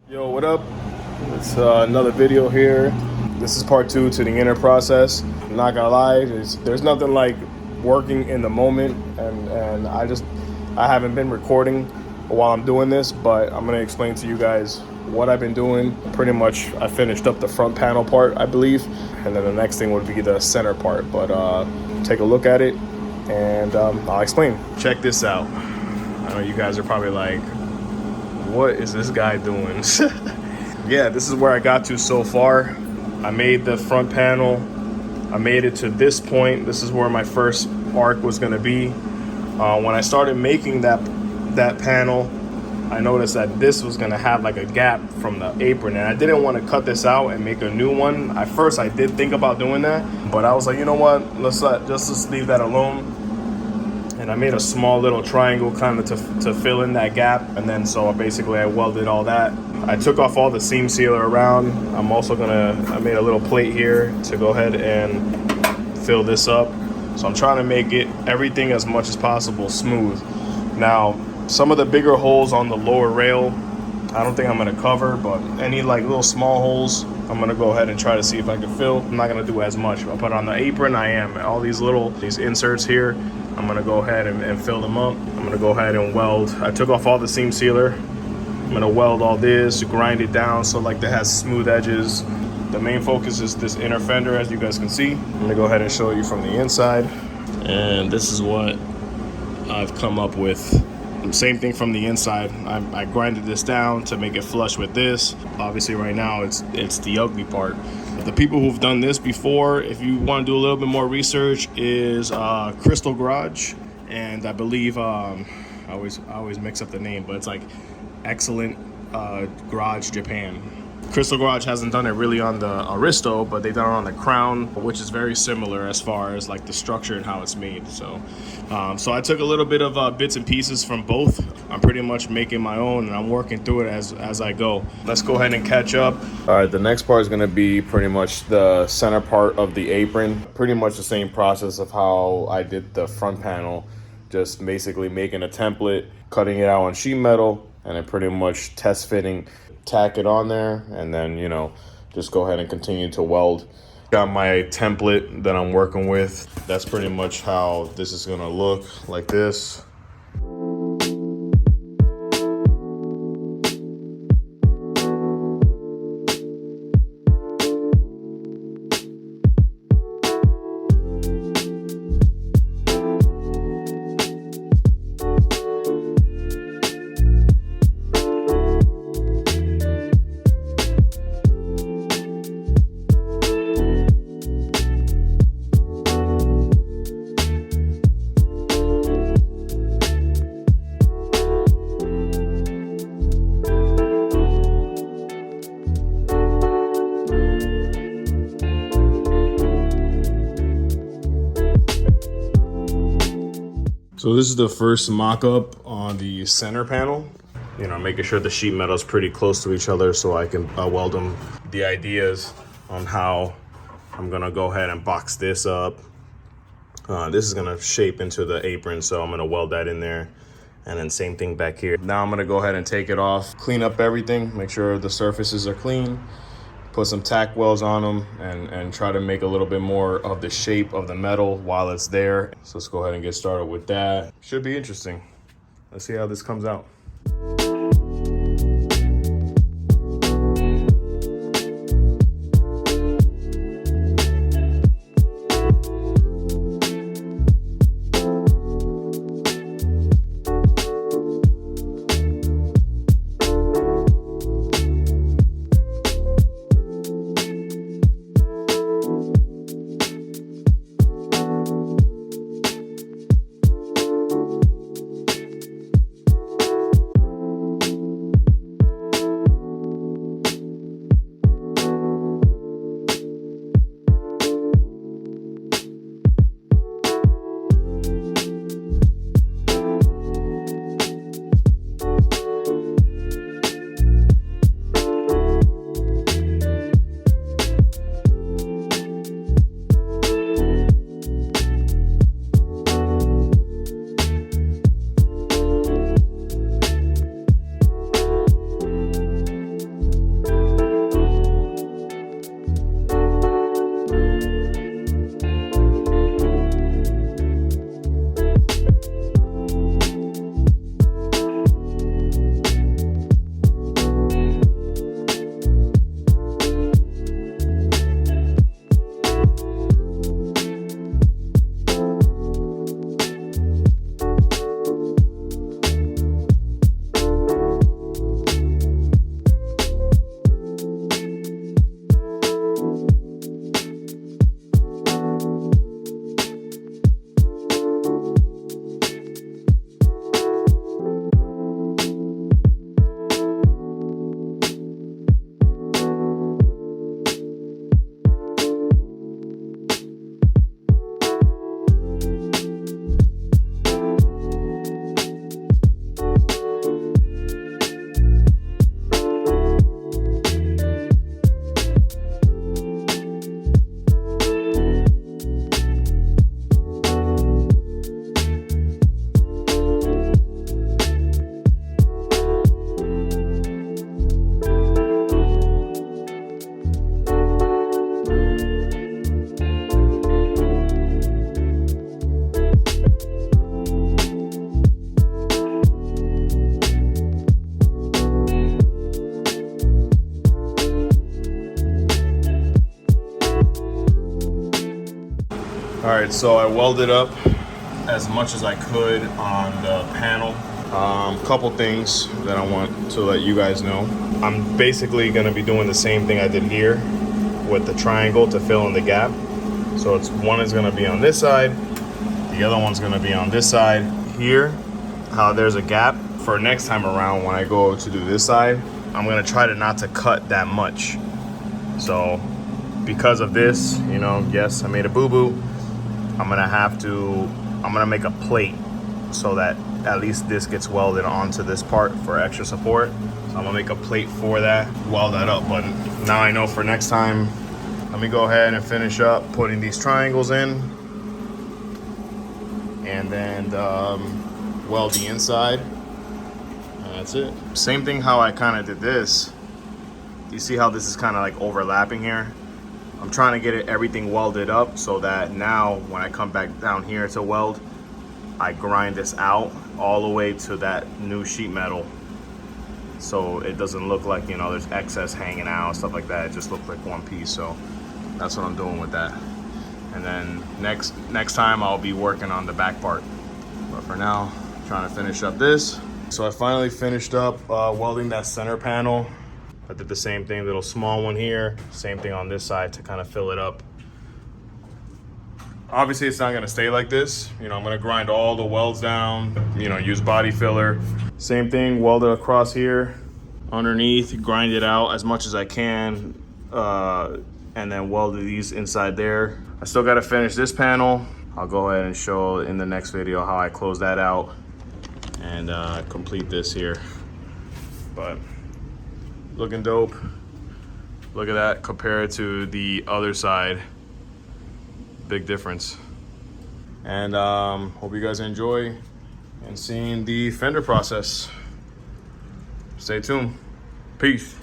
Yo, what up? It's another video here. This is part 2 to the inner process. I'm not gonna lie, there's nothing like working in the moment, and I haven't been recording while I'm doing this, but I'm gonna explain to you guys what I've been doing. Pretty much, I finished up the front panel part, I believe, and then the next thing would be the center part. But take a look at it, and I'll explain. Check this out. I know you guys are probably like, what is this guy doing? Yeah, this is where I got to so far. I made the front panel. I made it to this point. This is where my first arc was gonna be. When I started making that panel, I noticed that this was gonna have like a gap from the apron, and I didn't want to cut this out and make a new one. At first, I did think about doing that, but I was like, you know what? Let's just leave that alone. And I made a small little triangle kind of to fill in that gap, and then so basically I welded all that. I took off all the seam sealer around. I made a little plate here to go ahead and fill this up. So I'm trying to make everything as much as possible smooth. Now, some of the bigger holes on the lower rail, I don't think I'm gonna cover, but any like little small holes, I'm gonna go ahead and try to see if I can fill. I'm not gonna do as much, but on the apron, I am. All these inserts here, I'm gonna go ahead and fill them up. I'm gonna go ahead and weld. I took off all the seam sealer. I'm gonna weld all this, grind it down so like that has smooth edges. The main focus is this inner fender, as you guys can see. I'm gonna go ahead and show you from the inside. And this is what I've come up with. Same thing from the inside. I grinded this down to make it flush with this. Obviously right now it's the ugly part. The people who've done this before, if you want to do a little bit more research, is Crystal Garage, and I believe I always mix up the name, but it's like Excellent Garage Japan. Crystal Garage hasn't done it really on the Aristo, but they've done it on the Crown, which is very similar as far as like the structure and how it's made. So I took a little bit of bits and pieces from both. I'm pretty much making my own, and I'm working through it as I go. Let's go ahead and catch up. All right, the next part is gonna be pretty much the center part of the apron. Pretty much the same process of how I did the front panel, just basically making a template, cutting it out on sheet metal, and then pretty much test fitting, tack it on there, and then, you know, just go ahead and continue to weld. Got my template that I'm working with. That's pretty much how this is gonna look, like this. So this is the first mock-up on the center panel. You know, making sure the sheet metal is pretty close to each other so I can weld them. The ideas on how I'm gonna go ahead and box this up. This is gonna shape into the apron, so I'm gonna weld that in there. And then same thing back here. Now I'm gonna go ahead and take it off, clean up everything, make sure the surfaces are clean, put some tack welds on them, and try to make a little bit more of the shape of the metal while it's there. So let's go ahead and get started with that. Should be interesting. Let's see how this comes out. All right, so I welded up as much as I could on the panel. Couple things that I want to let you guys know. I'm basically gonna be doing the same thing I did here with the triangle to fill in the gap. So it's one is gonna be on this side, the other one's gonna be on this side. Here, how there's a gap, for next time around when I go to do this side, I'm gonna try to not to cut that much. So because of this, you know, yes, I made a boo-boo. I'm gonna make a plate so that at least this gets welded onto this part for extra support. So I'm gonna make a plate for that, weld that up. But now I know for next time, let me go ahead and finish up putting these triangles in and then weld the inside. And that's it. Same thing how I kind of did this. You see how this is kind of like overlapping here? I'm trying to get everything welded up so that now when I come back down here to weld, I grind this out all the way to that new sheet metal. So it doesn't look like, you know, there's excess hanging out, stuff like that. It just looks like one piece. So that's what I'm doing with that. And then next time I'll be working on the back part. But for now, I'm trying to finish up this. So I finally finished up welding that center panel. I did the same thing, little small one here, same thing on this side to kind of fill it up. Obviously it's not gonna stay like this. You know, I'm gonna grind all the welds down, you know, use body filler. Same thing, weld it across here, underneath, grind it out as much as I can, and then weld these inside there. I still gotta finish this panel. I'll go ahead and show in the next video how I close that out and complete this here. But looking dope. Look at that compared to the other side. Big difference. And hope you guys enjoy and seeing the Fender process. Stay tuned. Peace.